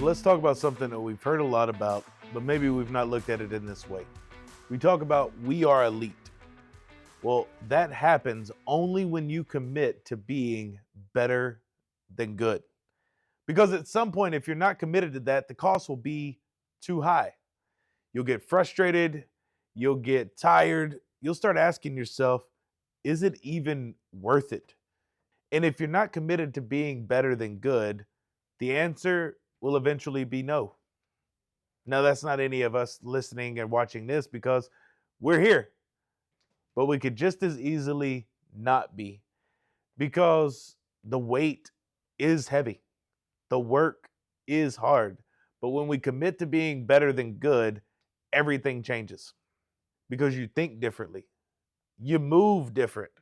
So let's talk about something that we've heard a lot about, but maybe we've not looked at it in this way. We talk about we are elite. Well, that happens only when you commit to being better than good. Because at some point, if you're not committed to that, the cost will be too high. You'll get frustrated, you'll get tired, you'll start asking yourself, is it even worth it? And if you're not committed to being better than good, the answer will eventually be no. Now, that's not any of us listening and watching this because we're here, but we could just as easily not be because the weight is heavy, the work is hard. But when we commit to being better than good, everything changes because you think differently, you move different,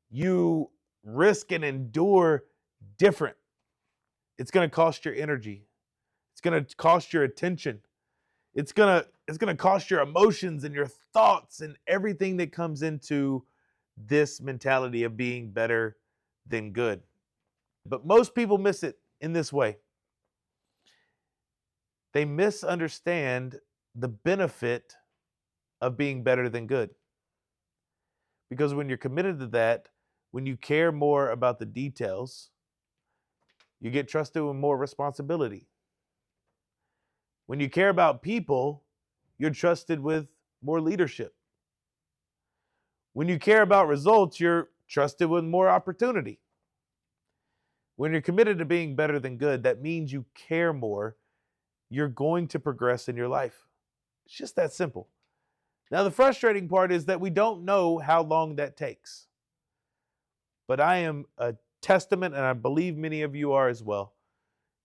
you risk and endure different. It's going to cost your energy, it's going to cost your attention. It's gonna cost your emotions and your thoughts and everything that comes into this mentality of being better than good. But most people miss it in this way. They misunderstand the benefit of being better than good. Because when you're committed to that, when you care more about the details, you get trusted with more responsibility. When you care about people, you're trusted with more leadership. When you care about results, you're trusted with more opportunity. When you're committed to being better than good, that means you care more. You're going to progress in your life. It's just that simple. Now, the frustrating part is that we don't know how long that takes. But I am a testament, and I believe many of you are as well.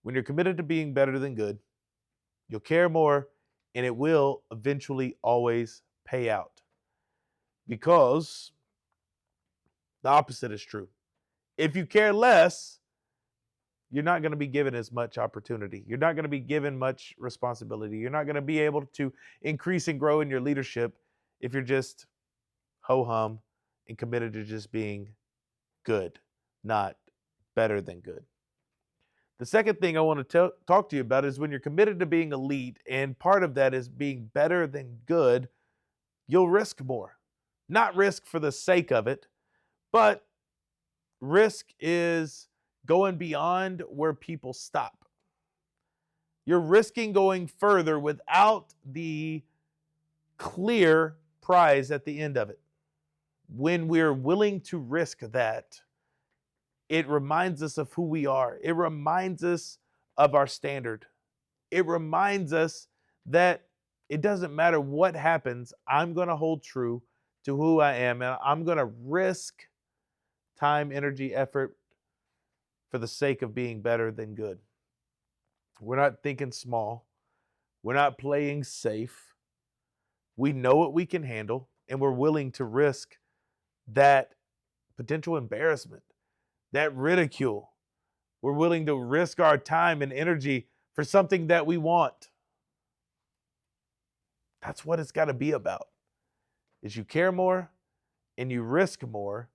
When you're committed to being better than good, you'll care more, and it will eventually always pay out. Because the opposite is true. If you care less, you're not going to be given as much opportunity. You're not going to be given much responsibility. You're not going to be able to increase and grow in your leadership if you're just ho-hum and committed to just being good, not better than good. The second thing I want to talk to you about is when you're committed to being elite, and part of that is being better than good, you'll risk more. Not risk for the sake of it, but risk is going beyond where people stop. You're risking going further without the clear prize at the end of it. When we're willing to risk that, it reminds us of who we are. It reminds us of our standard. It reminds us that it doesn't matter what happens, I'm going to hold true to who I am, and I'm going to risk time, energy, effort for the sake of being better than good. We're not thinking small. We're not playing safe. We know what we can handle, and we're willing to risk that potential embarrassment, that ridicule. We're willing to risk our time and energy for something that we want. That's what it's got to be about. Is you care more and you risk more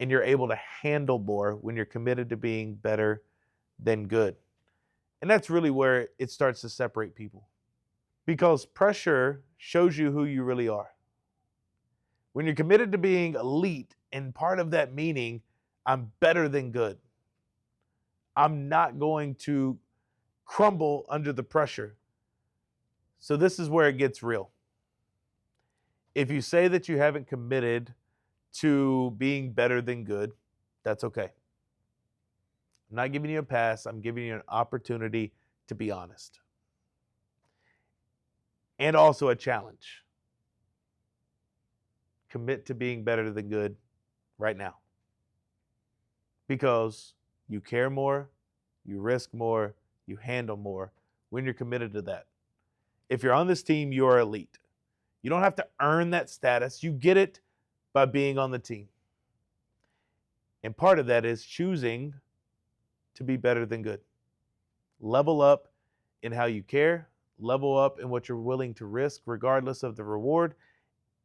and you're able to handle more when you're committed to being better than good. And that's really where it starts to separate people. Because pressure shows you who you really are. When you're committed to being elite, and part of that meaning, I'm better than good. I'm not going to crumble under the pressure. So this is where it gets real. If you say that you haven't committed to being better than good, that's okay. I'm not giving you a pass. I'm giving you an opportunity to be honest. And also a challenge. Commit to being better than good right now. Because you care more, you risk more, you handle more when you're committed to that. If you're on this team, you are elite. You don't have to earn that status. You get it by being on the team. And part of that is choosing to be better than good. Level up in how you care, level up in what you're willing to risk regardless of the reward,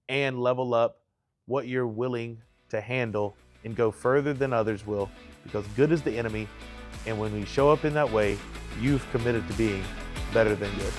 and level up what you're willing to handle and go further than others will, because good is the enemy, and when we show up in that way, you've committed to being better than good.